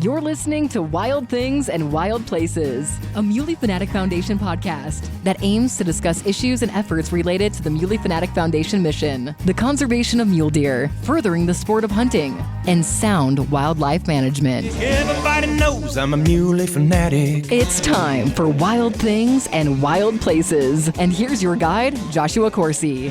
You're listening to Wild Things and Wild Places, a Muley Fanatic Foundation podcast that aims to discuss issues and efforts related to the Muley Fanatic Foundation mission, the conservation of mule deer, furthering the sport of hunting, and sound wildlife management. Everybody knows I'm a Muley fanatic. It's time for Wild Things and Wild Places. And here's your guide, Joshua Coursey.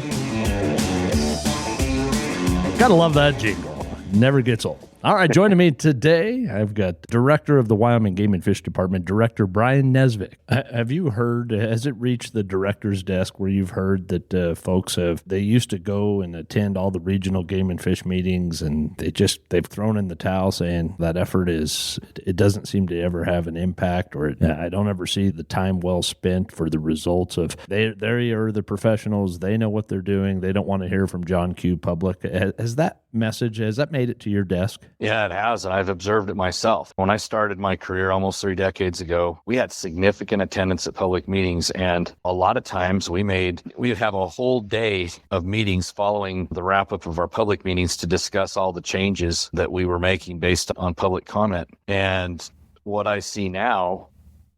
Gotta love that jingle. Never gets old. All right, joining me today, I've got Director of the Wyoming Game and Fish Department, Director Brian Nesvik. Have you heard, has it reached the director's desk where you've heard that folks they used to go and attend all the regional game and fish meetings and they've thrown in the towel saying that effort it doesn't seem to ever have an impact, or I don't ever see the time well spent for the results of, they are the professionals, they know what they're doing, they don't want to hear from John Q. Public. Has that made it to your desk? Yeah, it has. And I've observed it myself. When I started my career almost 3 decades ago, we had significant attendance at public meetings. And a lot of times we'd have a whole day of meetings following the wrap up of our public meetings to discuss all the changes that we were making based on public comment. And what I see now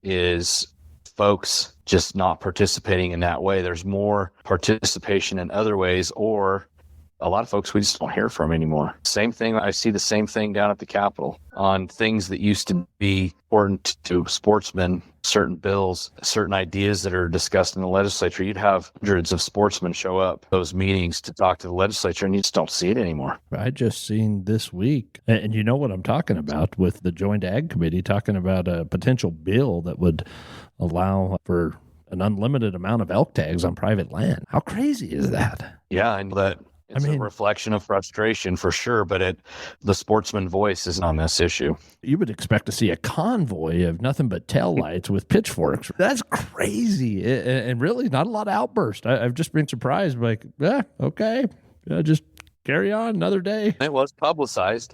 is folks just not participating in that way. There's more participation in other ways, or a lot of folks we just don't hear from anymore. Same thing. I see the same thing down at the Capitol on things that used to be important to sportsmen, certain bills, certain ideas that are discussed in the legislature. You'd have hundreds of sportsmen show up those meetings to talk to the legislature, and you just don't see it anymore. I just seen this week, and you know what I'm talking about, with the Joint Ag Committee talking about a potential bill that would allow for an unlimited amount of elk tags on private land. How crazy is that? Yeah, I know that. It's a reflection of frustration for sure, but the sportsman voice is on this issue. You would expect to see a convoy of nothing but taillights with pitchforks. That's crazy. And really not a lot of outbursts. I've just been surprised. Like, okay, just carry on another day. It was publicized.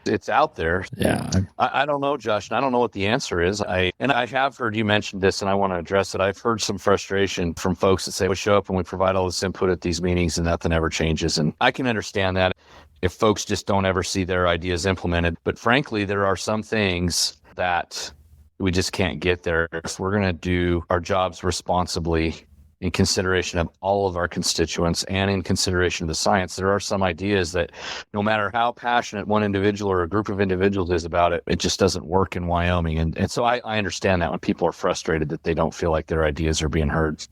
It's out there. Yeah. I don't know, Josh, and I don't know what the answer is. I have heard you mention this, and I want to address it. I've heard some frustration from folks that say we show up and we provide all this input at these meetings and nothing ever changes. And I can understand that if folks just don't ever see their ideas implemented. But frankly, there are some things that we just can't get there. If we're going to do our jobs responsibly, in consideration of all of our constituents and in consideration of the science, there are some ideas that no matter how passionate one individual or a group of individuals is about it, it just doesn't work in Wyoming. And so I understand that when people are frustrated that they don't feel like their ideas are being heard.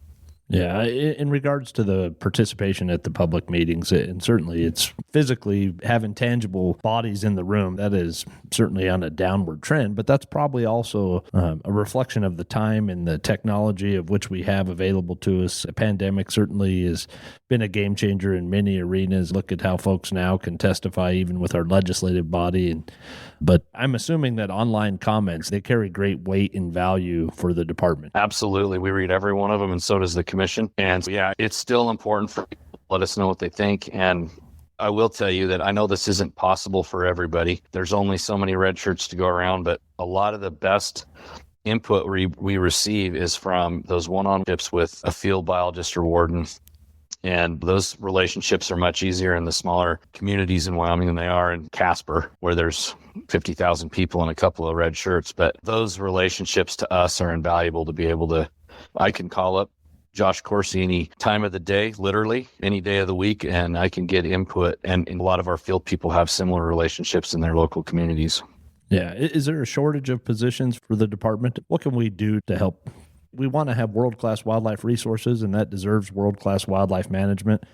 Yeah, in regards to the participation at the public meetings, and certainly it's physically having tangible bodies in the room, that is certainly on a downward trend, but that's probably also a reflection of the time and the technology of which we have available to us. A pandemic certainly has been a game changer in many arenas. Look at how folks now can testify even with our legislative body. But I'm assuming that online comments, they carry great weight and value for the department. Absolutely. We read every one of them, and so does the commission. And yeah, it's still important for people to let us know what they think. And I will tell you that I know this isn't possible for everybody. There's only so many red shirts to go around, but a lot of the best input we receive is from those one-on-ones with a field biologist or warden. And those relationships are much easier in the smaller communities in Wyoming than they are in Casper, where there's 50,000 people and a couple of red shirts. But those relationships to us are invaluable to be able to, I can call up Josh Coursey any time of the day, literally any day of the week, and I can get input. And a lot of our field people have similar relationships in their local communities. Yeah. Is there a shortage of positions for the department? What can we do to help? We want to have world-class wildlife resources, and that deserves world-class wildlife management.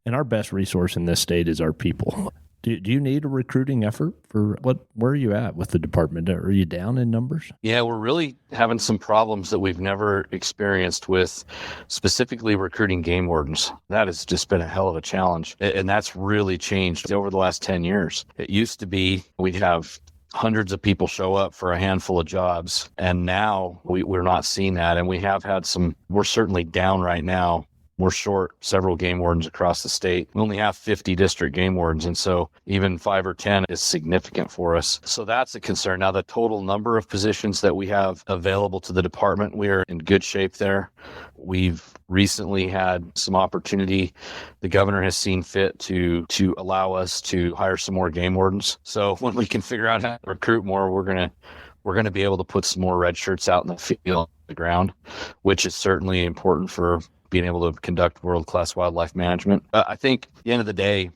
And our best resource in this state is our people. Do you need a recruiting effort for where are you at with the department? Are you down in numbers? Yeah, we're really having some problems that we've never experienced with specifically recruiting game wardens. That has just been a hell of a challenge. And that's really changed over the last 10 years. It used to be we'd have hundreds of people show up for a handful of jobs. And now we're not seeing that. And we have had we're certainly down right now we're short several game wardens across the state. We only have 50 district game wardens, and so even 5 or 10 is significant for us. So that's a concern. Now, the total number of positions that we have available to the department, we are in good shape there. We've recently had some opportunity. The governor has seen fit to allow us to hire some more game wardens. So when we can figure out how to recruit more, we're going to be able to put some more red shirts out in the field, on the ground, which is certainly important for being able to conduct world-class wildlife management. I think at the end of the day,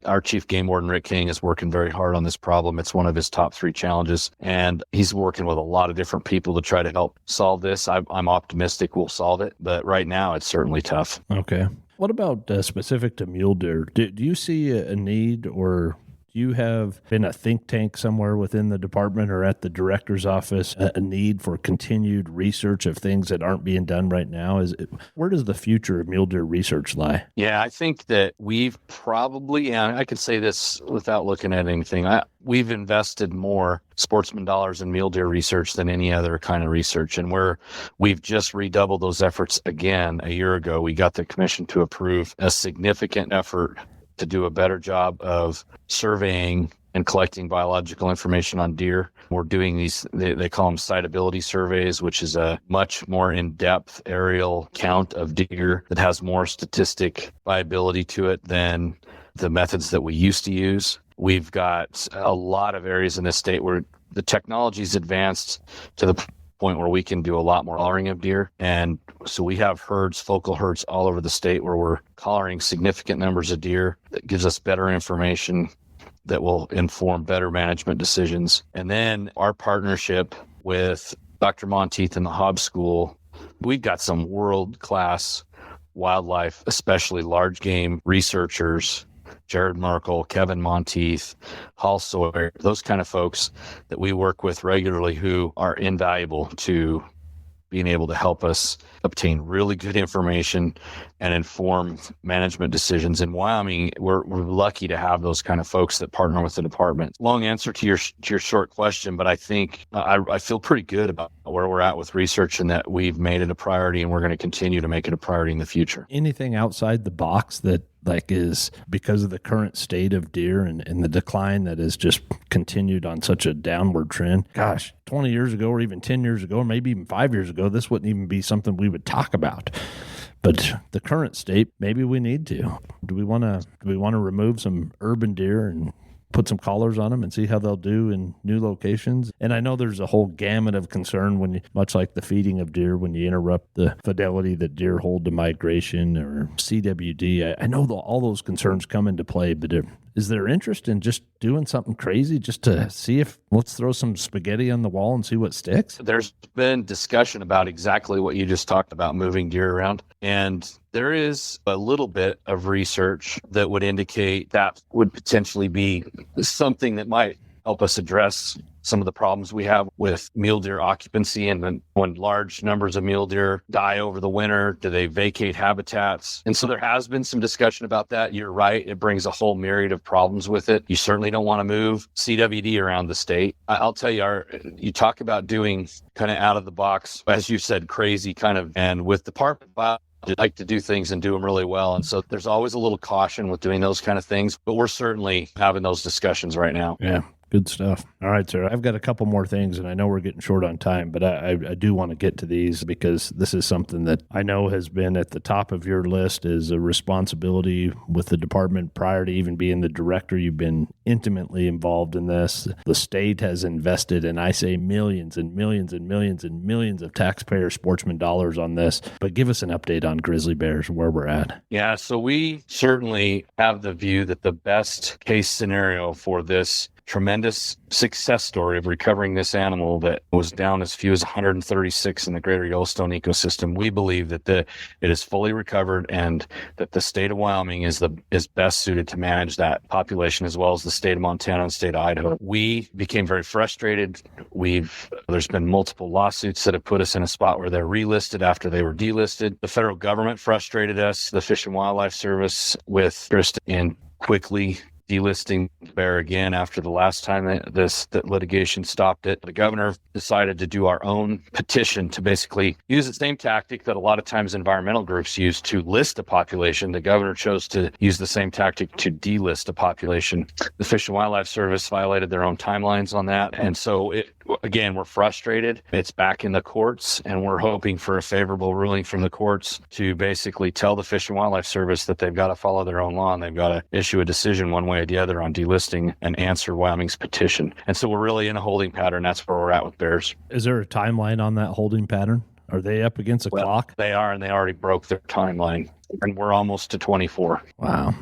our chief game warden, Rick King, is working very hard on this problem. It's one of his top 3 challenges, and he's working with a lot of different people to try to help solve this. I'm optimistic we'll solve it, but right now it's certainly tough. Okay. What about specific to mule deer? Do you see a need, or do you have in a think tank somewhere within the department or at the director's office a need for continued research of things that aren't being done right now? Where does the future of mule deer research lie? Yeah, I think that we've probably, and I could say this without looking at anything, we've invested more sportsman dollars in mule deer research than any other kind of research. And we've just redoubled those efforts again. A year ago, we got the commission to approve a significant effort to do a better job of surveying and collecting biological information on deer. We're doing these, they call them siteability surveys, which is a much more in-depth aerial count of deer that has more statistic viability to it than the methods that we used to use. We've got a lot of areas in this state where the technology's advanced to the point where we can do a lot more collaring of deer. And so we have herds, focal herds all over the state where we're collaring significant numbers of deer. That gives us better information that will inform better management decisions. And then our partnership with Dr. Monteith and the Hobbs School, we've got some world-class wildlife, especially large game researchers, Jared Merkel, Kevin Monteith, Hal Sawyer, those kind of folks that we work with regularly who are invaluable to being able to help us obtain really good information and inform management decisions. In Wyoming, we're lucky to have those kind of folks that partner with the department. Long answer to your short question, but I think I feel pretty good about where we're at with research and that we've made it a priority and we're going to continue to make it a priority in the future. Anything outside the box that is because of the current state of deer and the decline that has just continued on such a downward trend? Gosh, 20 years ago or even 10 years ago or maybe even 5 years ago, this wouldn't even be something we would talk about. But the current state, maybe we need to. Do we want to remove some urban deer and put some collars on them and see how they'll do in new locations? And I know there's a whole gamut of concern when much like the feeding of deer, when you interrupt the fidelity that deer hold to migration or CWD. I know all those concerns come into play, but is there interest in just doing something crazy just to see if, let's throw some spaghetti on the wall and see what sticks? There's been discussion about exactly what you just talked about, moving deer around. And there is a little bit of research that would indicate that would potentially be something that might help us address some of the problems we have with mule deer occupancy. And then when large numbers of mule deer die over the winter, do they vacate habitats? And so there has been some discussion about that. You're right. It brings a whole myriad of problems with it. You certainly don't want to move CWD around the state. I'll tell you, you talk about doing kind of out of the box, as you said, crazy kind of, and with department biology, I like to do things and do them really well. And so there's always a little caution with doing those kind of things, but we're certainly having those discussions right now. Yeah. Good stuff. All right, sir. I've got a couple more things, and I know we're getting short on time, but I do want to get to these because this is something that I know has been at the top of your list as a responsibility with the department prior to even being the director. You've been intimately involved in this. The state has invested, and I say millions and millions and millions and millions of taxpayer sportsman dollars on this. But give us an update on grizzly bears, where we're at. Yeah, so we certainly have the view that the best case scenario for this tremendous success story of recovering this animal that was down as few as 136 in the greater Yellowstone ecosystem. We believe that it is fully recovered and that the state of Wyoming is best suited to manage that population, as well as the state of Montana and state of Idaho. We became very frustrated. There's been multiple lawsuits that have put us in a spot where they're relisted after they were delisted. The federal government frustrated us, the Fish and Wildlife Service, with interest in quickly delisting bear again after the last time that litigation stopped it. The governor decided to do our own petition to basically use the same tactic that a lot of times environmental groups use to list a population. The governor chose to use the same tactic to delist a population. The Fish and Wildlife Service violated their own timelines on that. And so again, we're frustrated. It's back in the courts, and we're hoping for a favorable ruling from the courts to basically tell the Fish and Wildlife Service that they've got to follow their own law and they've got to issue a decision one way or the other on delisting and answer Wyoming's petition. And so we're really in a holding pattern. That's where we're at with bears. Is there a timeline on that holding pattern? Are they up against a clock? They are, and they already broke their timeline. And we're almost to 24. Wow.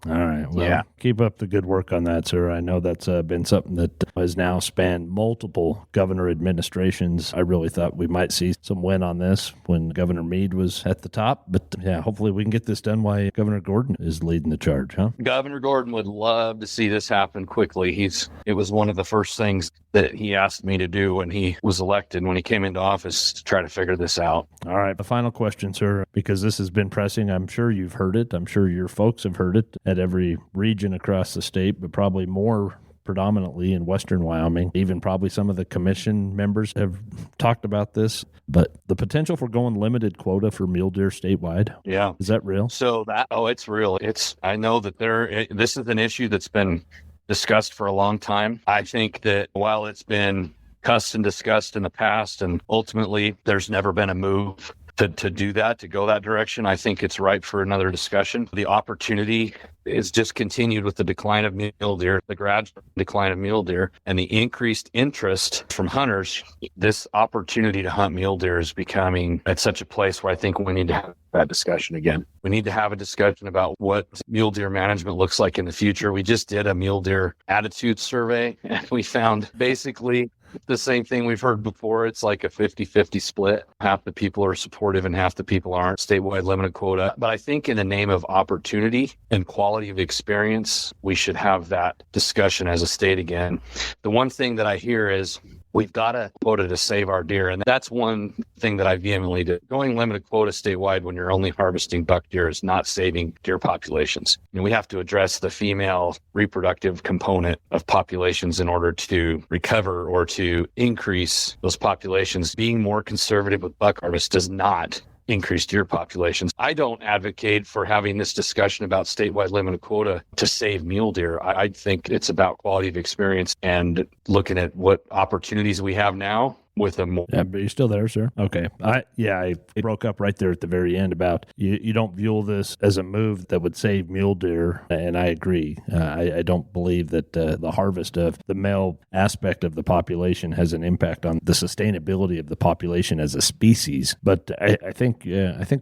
All right. Well, keep up the good work on that, sir. I know that's been something that has now spanned multiple governor administrations. I really thought we might see some win on this when Governor Meade was at the top. But yeah, hopefully we can get this done while Governor Gordon is leading the charge, huh? Governor Gordon would love to see this happen quickly. It was one of the first things that he asked me to do when he was elected, when he came into office, to try to figure this out. All right. The final question, sir, because this has been pressing. I'm sure you've heard it. I'm sure your folks have heard it at every region across the state, but probably more predominantly in western Wyoming. Even probably some of the commission members have talked about this, but the potential for going limited quota for mule deer statewide. Yeah. Is that real? So it's real. I know that this is an issue that's been discussed for a long time. I think that while it's been cussed and discussed in the past, and ultimately there's never been a move to do that, to go that direction, I think it's ripe for another discussion. The opportunity is just continued with the decline of mule deer, the gradual decline of mule deer, and the increased interest from hunters. This opportunity to hunt mule deer is becoming at such a place where I think we need to have that discussion again. We need to have a discussion about what mule deer management looks like in the future. We just did a mule deer attitude survey, and we found basically the same thing we've heard before. It's like a 50-50 split. Half the people are supportive and half the people aren't. Statewide limited quota. But I think in the name of opportunity and quality of experience, we should have that discussion as a state again. The one thing that I hear is we've got a quota to save our deer. And that's one thing that I vehemently do. Going limited quota statewide when you're only harvesting buck deer is not saving deer populations. We have to address the female reproductive component of populations in order to recover or to increase those populations. Being more conservative with buck harvest does not increase deer populations. I don't advocate for having this discussion about statewide limited quota to save mule deer. I think it's about quality of experience and looking at what opportunities we have now with a more. Yeah, but you're still there, sir? Okay. I broke up right there at the very end about you don't view this as a move that would save mule deer, and I agree. I don't believe that the harvest of the male aspect of the population has an impact on the sustainability of the population as a species. But I think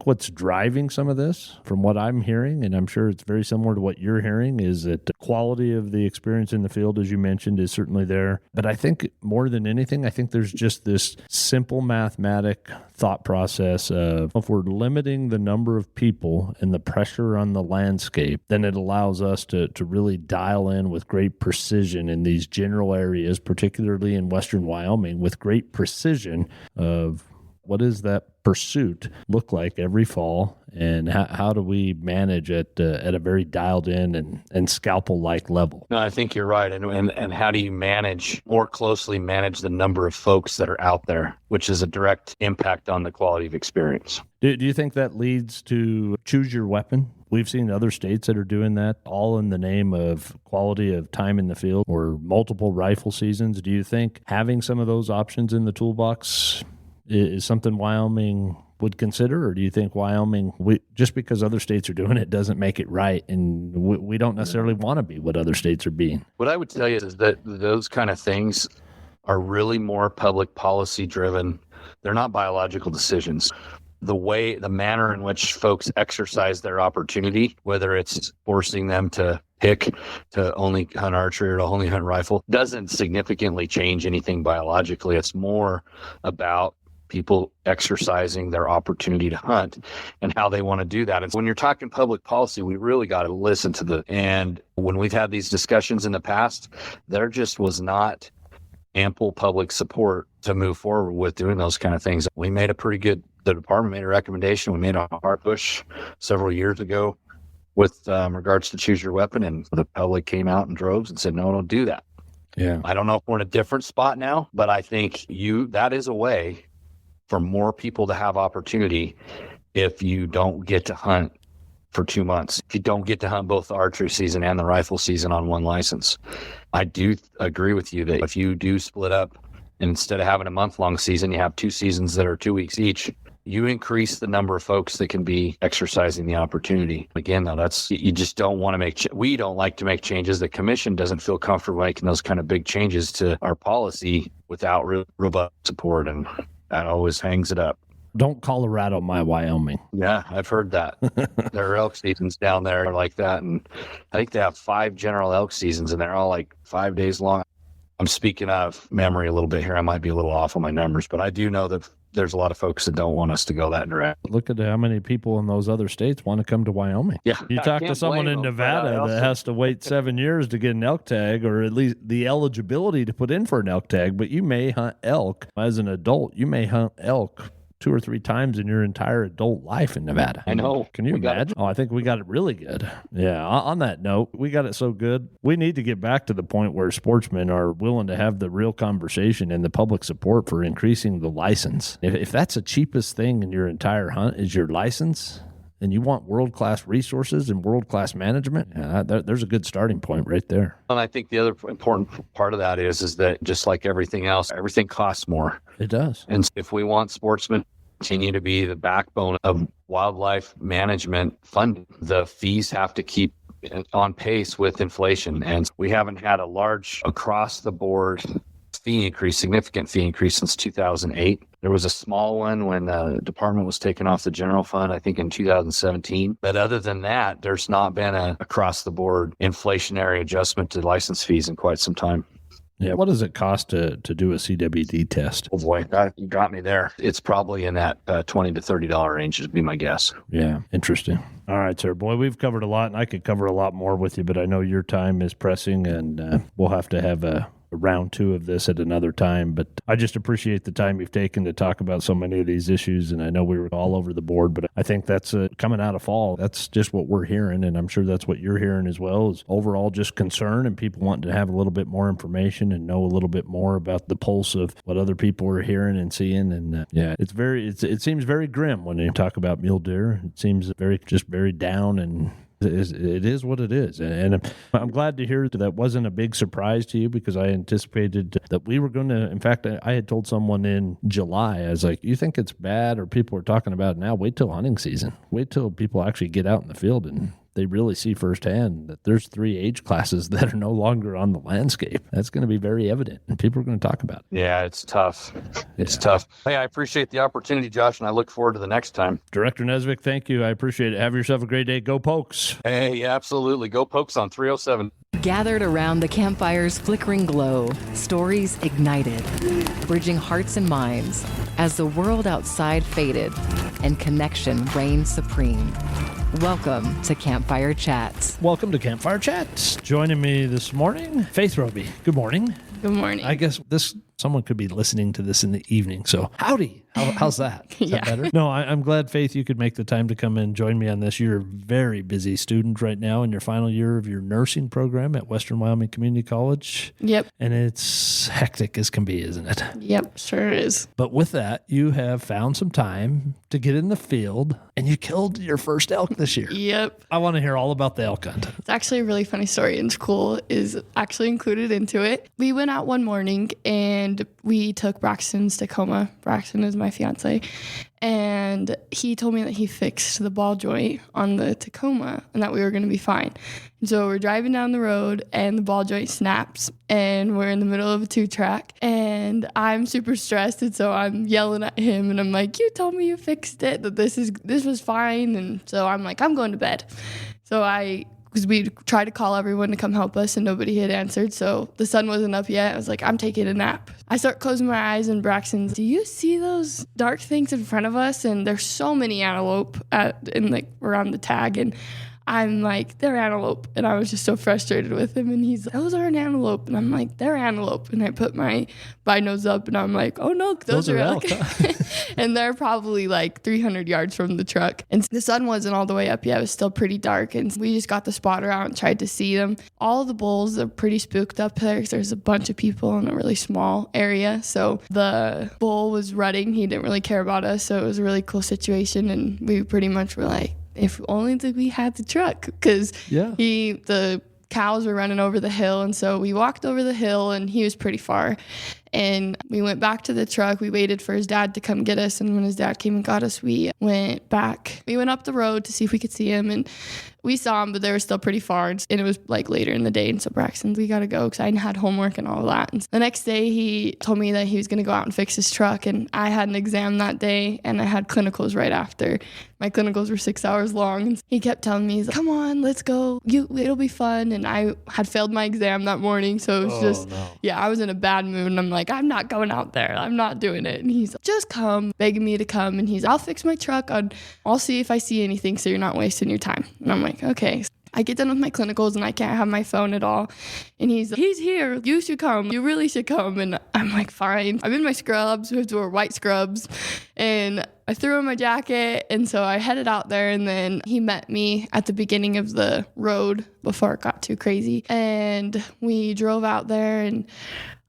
what's driving some of this, from what I'm hearing, and I'm sure it's very similar to what you're hearing, is that the quality of the experience in the field, as you mentioned, is certainly there. But I think more than anything, I think there's just this simple mathematic thought process of if we're limiting the number of people and the pressure on the landscape, then it allows us to really dial in with great precision in these general areas, particularly in western Wyoming, with great precision of what does that pursuit look like every fall, and how do we manage at a very dialed in and scalpel-like level? No, I think you're right. And how do you more closely manage the number of folks that are out there, which is a direct impact on the quality of experience. Do you think that leads to choose your weapon? We've seen other states that are doing that, all in the name of quality of time in the field or multiple rifle seasons. Do you think having some of those options in the toolbox is something Wyoming would consider, or do you think Wyoming, just because other states are doing it, doesn't make it right, and we don't necessarily want to be what other states are being? What I would tell you is that those kind of things are really more public policy driven. They're not biological decisions. The manner in which folks exercise their opportunity, whether it's forcing them to pick to only hunt archery or to only hunt rifle, doesn't significantly change anything biologically. It's more about people exercising their opportunity to hunt and how they want to do that. And when you're talking public policy, we really got to listen to and when we've had these discussions in the past, there just was not ample public support to move forward with doing those kind of things. We made the department made a recommendation. We made a hard push several years ago with regards to choose your weapon, and the public came out in droves and said, no, don't do that. Yeah. I don't know if we're in a different spot now, but I think that is a way for more people to have opportunity if you don't get to hunt for 2 months. If you don't get to hunt both the archery season and the rifle season on one license. I do agree with you that if you do split up, and instead of having a month-long season, you have 2 seasons that are 2 weeks each, you increase the number of folks that can be exercising the opportunity. Again, though, you just don't want to we don't like to make changes. The commission doesn't feel comfortable making those kind of big changes to our policy without robust support, and that always hangs it up. Don't Colorado my Wyoming. Yeah, I've heard that. There are elk seasons down there like that, and I think they have 5 general elk seasons, and they're all like 5 days long. I'm speaking of memory a little bit here. I might be a little off on my numbers, but I do know that there's a lot of folks that don't want us to go that direct. Look at how many people in those other states want to come to Wyoming. Yeah. You talk to someone in Nevada that has to wait 7 years to get an elk tag, or at least the eligibility to put in for an elk tag, but you may hunt elk as an adult. You may hunt elk 2 or 3 times in your entire adult life in Nevada. I know. Can you imagine? I think we got it really good. Yeah. On that note, we got it so good. We need to get back to the point where sportsmen are willing to have the real conversation and the public support for increasing the license. If that's the cheapest thing in your entire hunt is your license, and you want world-class resources and world-class management, there's a good starting point right there. And I think the other important part of that is that just like everything else, everything costs more. It does. And if we want sportsmen to continue to be the backbone of wildlife management funding, the fees have to keep on pace with inflation. And we haven't had a large across-the-board significant fee increase since 2008. There was a small one when the department was taken off the general fund, I think in 2017. But other than that, there's not been a across-the-board inflationary adjustment to license fees in quite some time. Yeah. What does it cost to do a CWD test? Oh boy, you got me there. It's probably in that $20 to $30 range would be my guess. Yeah. Interesting. All right, sir. Boy, we've covered a lot, and I could cover a lot more with you, but I know your time is pressing, and we'll have to have a round 2 of this at another time. But I just appreciate the time you've taken to talk about so many of these issues. And I know we were all over the board, but I think that's coming out of fall. That's just what we're hearing. And I'm sure that's what you're hearing as well, is overall just concern and people wanting to have a little bit more information and know a little bit more about the pulse of what other people are hearing and seeing. And it seems very grim when you talk about mule deer. It seems very down, and it is what it is. And I'm glad to hear that wasn't a big surprise to you, because I anticipated that we were going to, in fact, I had told someone in July, I was like, you think it's bad or people are talking about it now? Wait till hunting season. Wait till people actually get out in the field and they really see firsthand that there's 3 age classes that are no longer on the landscape. That's going to be very evident, and people are going to talk about it. Yeah, it's tough. It's tough. Hey, I appreciate the opportunity, Josh, and I look forward to the next time. Director Nesvik, thank you. I appreciate it. Have yourself a great day. Go Pokes. Hey, absolutely. Go Pokes on 307. Gathered around the campfire's flickering glow, stories ignited, bridging hearts and minds as the world outside faded and connection reigned supreme. Welcome to Campfire Chats. Welcome to Campfire Chats. Joining me this morning, Faith Roby. Good morning. Good morning. I guess someone could be listening to this in the evening, so howdy. How's that? Is that better? No, I'm glad, Faith, you could make the time to come and join me on this. You're a very busy student right now in your final year of your nursing program at Western Wyoming Community College. Yep. And it's hectic as can be, isn't it? Yep, sure is. But with that, you have found some time to get in the field, and you killed your first elk this year. Yep. I want to hear all about the elk hunt. It's actually a really funny story, and school is actually included into it. We went out one morning, and we took Braxton's Tacoma. Braxton is my fiance, and he told me that he fixed the ball joint on the Tacoma and that we were going to be fine. And so we're driving down the road, and the ball joint snaps, and we're in the middle of a 2-track, and I'm super stressed, and so I'm yelling at him, and I'm like, you told me you fixed it, that this was fine. And so I'm like, I'm going to bed. So because we tried to call everyone to come help us, and nobody had answered. So the sun wasn't up yet. I was like, I'm taking a nap. I start closing my eyes, and Braxton's, do you see those dark things in front of us? And there's so many antelope around the tag. And I'm like, they're antelope. And I was just so frustrated with him. And he's like, those are an antelope. And I'm like, they're antelope. And I put my binos up and I'm like, oh no, those are elk. And they're probably like 300 yards from the truck. And the sun wasn't all the way up yet. It was still pretty dark. And we just got the spotter out and tried to see them. All the bulls are pretty spooked up there because there's a bunch of people in a really small area. So the bull was rutting. He didn't really care about us. So it was a really cool situation. And we pretty much were like, if only that we had the truck, because the cows were running over the hill. And so we walked over the hill and he was pretty far. And we went back to the truck. We waited for his dad to come get us. And when his dad came and got us, we went back. We went up the road to see if we could see him. And we saw him, but they were still pretty far. And it was like later in the day. And so Braxton, we got to go because I had homework and all that. And the next day he told me that he was going to go out and fix his truck. And I had an exam that day and I had clinicals right after. My clinicals were 6 hours long. And he kept telling me, he's like, come on, let's go. It'll be fun. And I had failed my exam that morning. So it was I was in a bad mood. And I'm like, I'm not going out there. I'm not doing it. And he's like, just come, begging me to come. And he's, I'll fix my truck. I'll see if I see anything so you're not wasting your time. And I'm like, okay. I get done with my clinicals and I can't have my phone at all. And he's like, he's here. You should come. You really should come. And I'm like, fine. I'm in my scrubs. We have to wear white scrubs. And I threw on my jacket. And so I headed out there. And then he met me at the beginning of the road before it got too crazy. And we drove out there and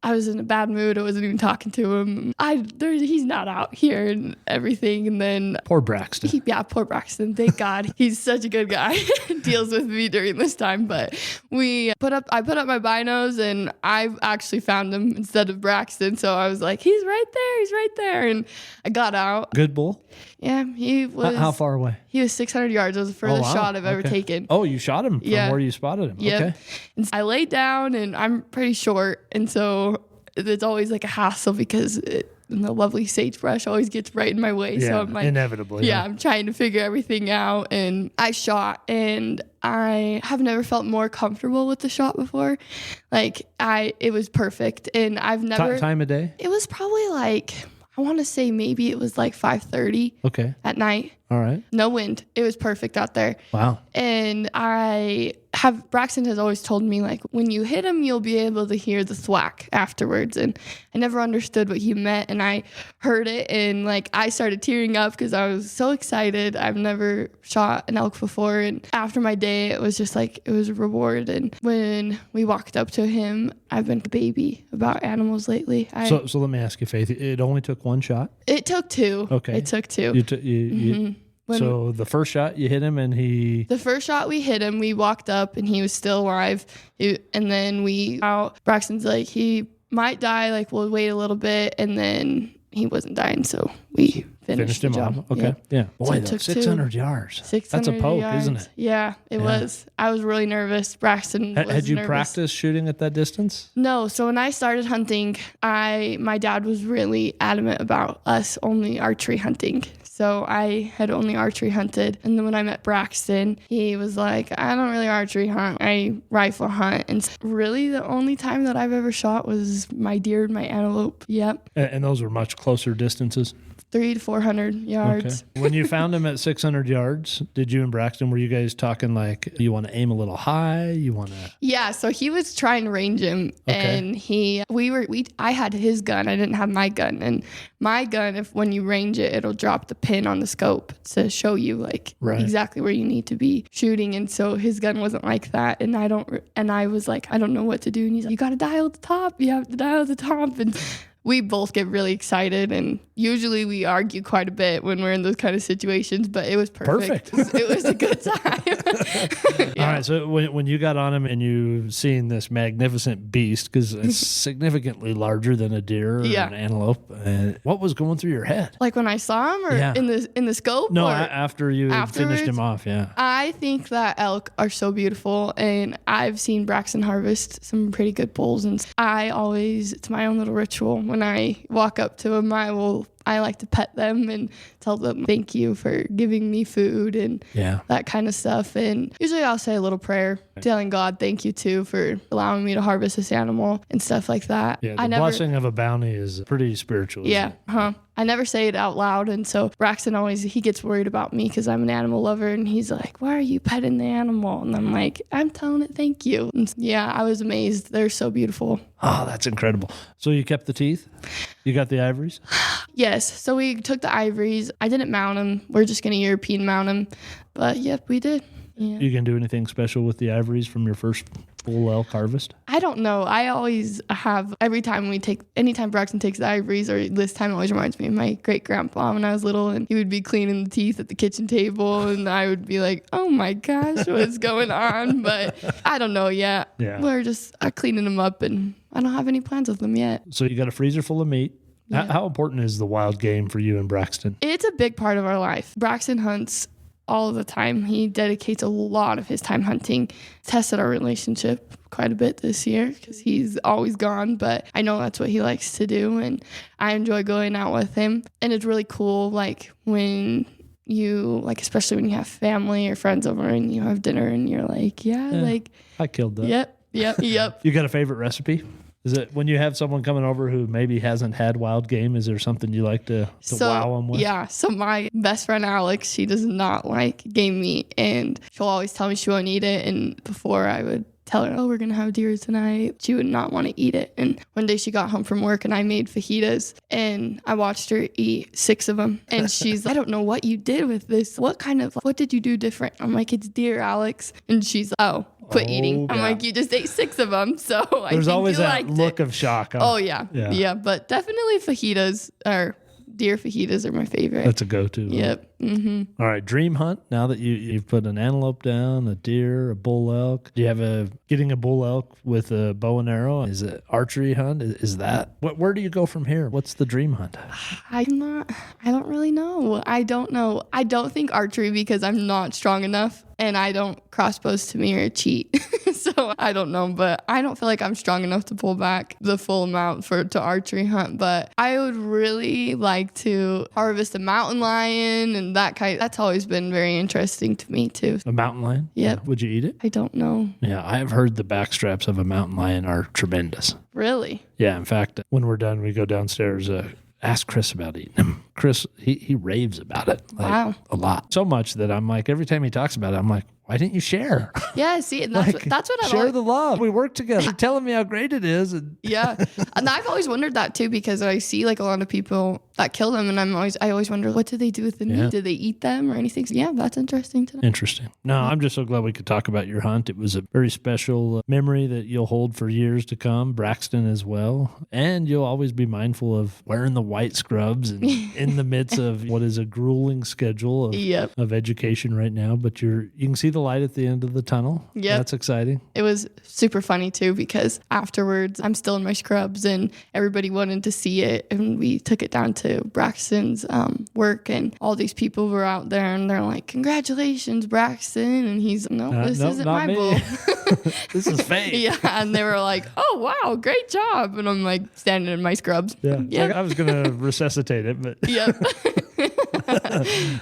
I was in a bad mood. I wasn't even talking to him. He's not out here and everything. And then poor Braxton. Poor Braxton. Thank God. He's such a good guy. Deals with me during this time. But I put up my binos and I actually found him instead of Braxton. So I was like, he's right there. He's right there. And I got out. Good bull? Yeah, he was. How far away? He was 600 yards. It was the furthest shot I've ever taken. Oh, you shot him from where you spotted him? Yep. Okay. And I laid down and I'm pretty short. And so it's always like a hassle because the lovely sagebrush always gets right in my way. Yeah, so I'm like, inevitably. Yeah, I'm trying to figure everything out. And I shot and I have never felt more comfortable with the shot before. It was perfect. And I've never. Time of day? It was probably like, I want to say maybe it was like 5:30 at night. All right. No wind. It was perfect out there. Wow. And Braxton has always told me, like, when you hit him, you'll be able to hear the thwack afterwards. And I never understood what he meant. And I heard it and like, I started tearing up because I was so excited. I've never shot an elk before. And after my day, it was just like, it was a reward. And when we walked up to him, I've been a baby about animals lately. So let me ask you, Faith, it only took one shot? It took two. Okay. It took two. So the first shot you hit him and the first shot we hit him, we walked up and he was still alive. And then Braxton's like, he might die. Like, we'll wait a little bit. And then he wasn't dying. So we finished the job. Off. Okay. Yeah. Boy, so 600 yards. 600 That's a poke, yards. Isn't it? Yeah, it was. I was really nervous. Braxton was Had you nervous. practiced shooting at that distance? No. So when I started hunting, my dad was really adamant about us only archery hunting. So I had only archery hunted. And then when I met Braxton, he was like, I don't really archery hunt. I rifle hunt. And really the only time that I've ever shot was my deer and my antelope. Yep. And those were much closer distances? 300 to 400 yards. Okay. When you found him at 600 yards, did you and Braxton, were you guys talking like, you want to aim a little high? Yeah, so he was trying to range him. Okay. And I had his gun. I didn't have my gun. And my gun, when you range it, it'll drop the pin on the scope to show you exactly where you need to be shooting. And so his gun wasn't like that. And I was like, I don't know what to do. And he's like, you got to dial at the top. You have to dial at the top. And we both get really excited, and usually we argue quite a bit when we're in those kind of situations, but it was perfect. It was a good time. Yeah. All right, so when you got on him and you seen this magnificent beast, because it's significantly larger than a deer or an antelope, what was going through your head? Like when I saw him, or in the scope? No, after you finished him off, yeah. I think that elk are so beautiful, and I've seen Braxton harvest some pretty good bulls, and it's my own little ritual. When I walk up to him, I will I like to pet them and tell them thank you for giving me food and that kind of stuff. And usually I'll say a little prayer, telling God thank you too for allowing me to harvest this animal and stuff like that. Yeah, the blessing of a bounty is pretty spiritual. Yeah, I never say it out loud, and so Braxton he gets worried about me because I'm an animal lover, and he's like, why are you petting the animal? And I'm like, I'm telling it thank you. And yeah, I was amazed. They're so beautiful. Oh, that's incredible. So you kept the teeth? You got the ivories? Yes. So we took the ivories. I didn't mount them. We're just going to European mount them. But yep, we did. Yeah. You can do anything special with the ivories from your first bull elk harvest? I don't know. I always have, anytime Braxton takes the ivories, or this time always reminds me of my great grandpa when I was little, and he would be cleaning the teeth at the kitchen table, and I would be like, oh my gosh, what's going on? But I don't know yet. Yeah. We're just cleaning them up, and I don't have any plans with them yet. So you got a freezer full of meat. Yeah. How important is the wild game for you and Braxton? It's a big part of our life. Braxton hunts all the time. He dedicates a lot of his time hunting. Tested our relationship quite a bit this year because he's always gone, but I know that's what he likes to do, and I enjoy going out with him. And it's really cool, like when you, like especially when you have family or friends over and you have dinner and you're like, like I killed that. Yep. You got a favorite recipe? Is it when you have someone coming over who maybe hasn't had wild game, is there something you like to wow them with? Yeah. So my best friend, Alex, she does not like game meat, and she'll always tell me she won't eat it. And before I would tell her, we're going to have deer tonight, she would not want to eat it. And one day she got home from work and I made fajitas, and I watched her eat 6 of them. And she's like, I don't know what you did with this. What did you do different? I'm like, it's deer, Alex. And she's like, quit eating. I'm like, you just ate 6 of them. So there's always that look of shock. Oh, yeah. But definitely fajitas or deer fajitas are my favorite. That's a go-to. Yep. Mm-hmm. All right, dream hunt. Now that you've put an antelope down, a deer, a bull elk, do you have getting a bull elk with a bow and arrow? Is it archery hunt? Is that where do you go from here? What's the dream hunt? I don't really know. I don't know. I don't think archery because I'm not strong enough, and I don't crossbows to me or cheat. So I don't know, but I don't feel like I'm strong enough to pull back the full amount to archery hunt. But I would really like to harvest a mountain lion and that kind. That's always been very interesting to me too. A mountain lion? Yep. Yeah. Would you eat it? I don't know. Yeah, I have heard the backstraps of a mountain lion are tremendous. Really? Yeah. In fact, when we're done, we go downstairs. Ask Chris about eating them. Chris, he raves about it. Wow. A lot. So much that I'm like, every time he talks about it, I'm like, why didn't you share? Yeah, see, and that's what I share the love. We work together. You're telling me how great it is. Yeah, and I've always wondered that too, because I see like a lot of people that kill them, and I always wonder, what do they do with the meat? Do they eat them or anything? So yeah, that's interesting to know. Interesting. No, I'm just so glad we could talk about your hunt. It was a very special memory that you'll hold for years to come. Braxton as well, and you'll always be mindful of wearing the white scrubs and in the midst of what is a grueling schedule of education right now. But you can see the light at the end of the tunnel. Yeah, that's exciting. It was super funny too, because afterwards I'm still in my scrubs and everybody wanted to see it, and we took it down to Braxton's work, and all these people were out there and they're like, congratulations, Braxton, and he's this isn't my bull. This is fake. Yeah, and they were like, oh wow, great job, and I'm like standing in my scrubs. Yeah. I was gonna resuscitate it, but yep.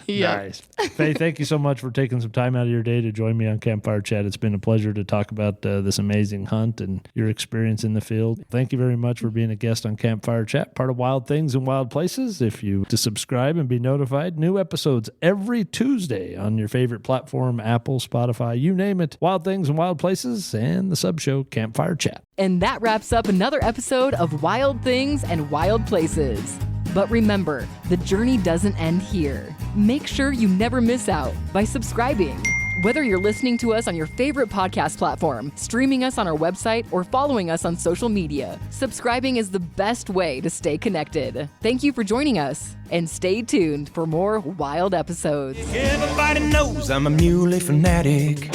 Nice. Faye, thank you so much for taking some time out of your day to join me on Campfire Chat. It's been a pleasure to talk about this amazing hunt and your experience in the field. Thank you very much for being a guest on Campfire Chat, part of Wild Things and Wild Places. If you to subscribe and be notified, new episodes every Tuesday on your favorite platform, Apple, Spotify, you name it. Wild Things and Wild Places, and the sub show Campfire Chat. And that wraps up another episode of Wild Things and Wild Places. But remember, the journey doesn't end here. Make sure you never miss out by subscribing. Whether you're listening to us on your favorite podcast platform, streaming us on our website, or following us on social media, subscribing is the best way to stay connected. Thank you for joining us, and stay tuned for more wild episodes. Everybody knows I'm a muley fanatic.